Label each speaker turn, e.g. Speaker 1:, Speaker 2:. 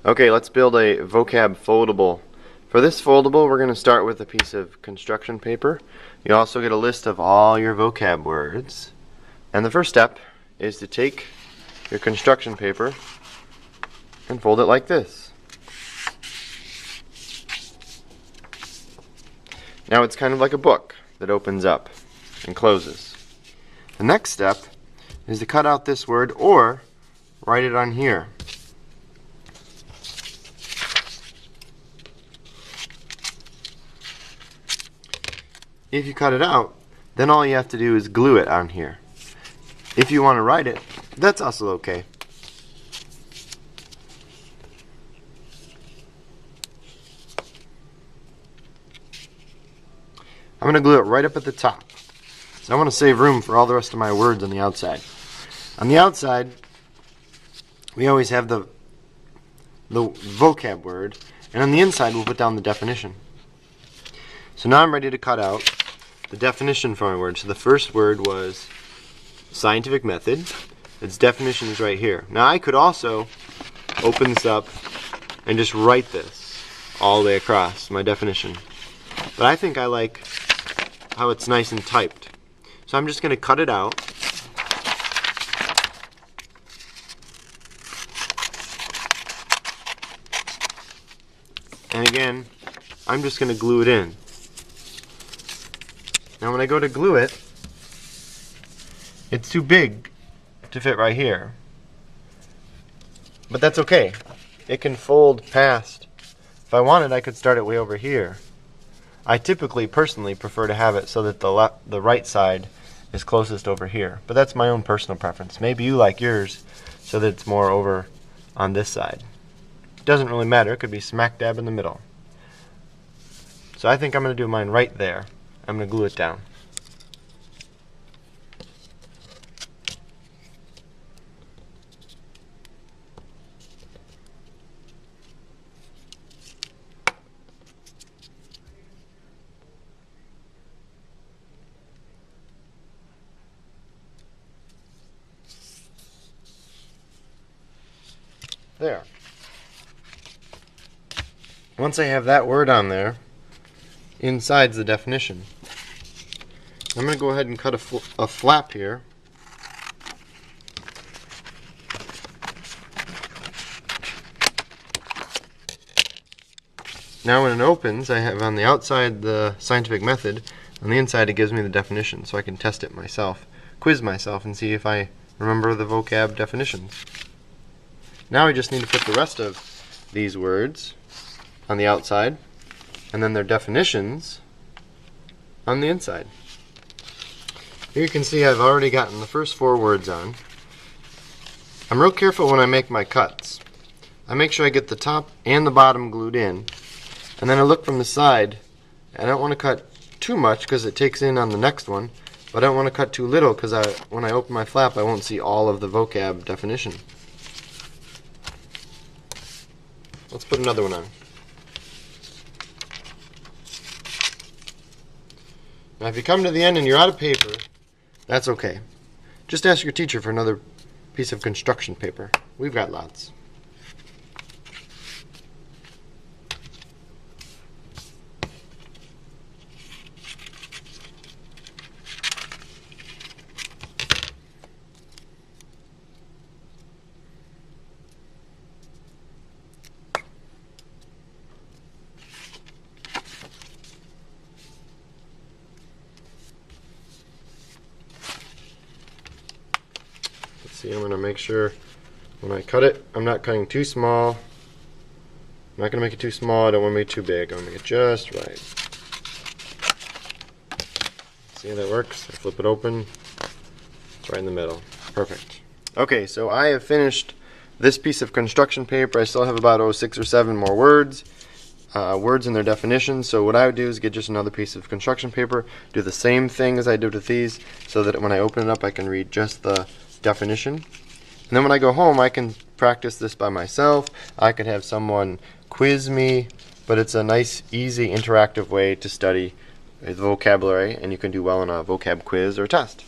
Speaker 1: Okay, let's build a vocab foldable. For this foldable, we're going to start with a piece of construction paper. You also get a list of all your vocab words. And the first step is to take your construction paper and fold it like this. Now it's kind of like a book that opens up and closes. The next step is to cut out this word or write it on here. If you cut it out, then all you have to do is glue it on here. If you want to write it, that's also okay. I'm going to glue it right up at the top. So I want to save room for all the rest of my words on the outside. On the outside, we always have the vocab word, and on the inside we'll put down the definition. So now I'm ready to cut out the definition for my word. So the first word was scientific method. Its definition is right here. Now I could also open this up and just write this all the way across, my definition. But I think I like how it's nice and typed. So I'm just going to cut it out. And again, I'm just going to glue it in. Now when I go to glue it, it's too big to fit right here. But that's okay. It can fold past. If I wanted, I could start it way over here. I typically, personally, prefer to have it so that the right side is closest over here. But that's my own personal preference. Maybe you like yours so that it's more over on this side. It doesn't really matter. It could be smack dab in the middle. So I think I'm going to do mine right there. I'm going to glue it down. There. Once I have that word on there, inside's the definition. I'm going to go ahead and cut a flap here. Now when it opens, I have on the outside the scientific method. On the inside it gives me the definition, so I can test it myself, quiz myself, and see if I remember the vocab definitions. Now I just need to put the rest of these words on the outside, and then their definitions on the inside. Here you can see I've already gotten the first 4 words on. I'm real careful when I make my cuts. I make sure I get the top and the bottom glued in, and then I look from the side, and I don't want to cut too much because it takes in on the next one, but I don't want to cut too little because when I open my flap I won't see all of the vocab definition. Let's put another one on. Now if you come to the end and you're out of paper, that's okay. Just ask your teacher for another piece of construction paper. We've got lots. See, I'm going to make sure when I cut it, I'm not cutting too small. I'm not going to make it too small. I don't want to make it too big. I'm going to make it just right. See how that works? I flip it open. It's right in the middle. Perfect. Okay, so I have finished this piece of construction paper. I still have about 6 or 7 more words. Words and their definitions. So what I would do is get just another piece of construction paper, do the same thing as I did with these, so that when I open it up I can read just the definition. And then when I go home I can practice this by myself. I could have someone quiz me, but it's a nice, easy, interactive way to study the vocabulary, and you can do well in a vocab quiz or test.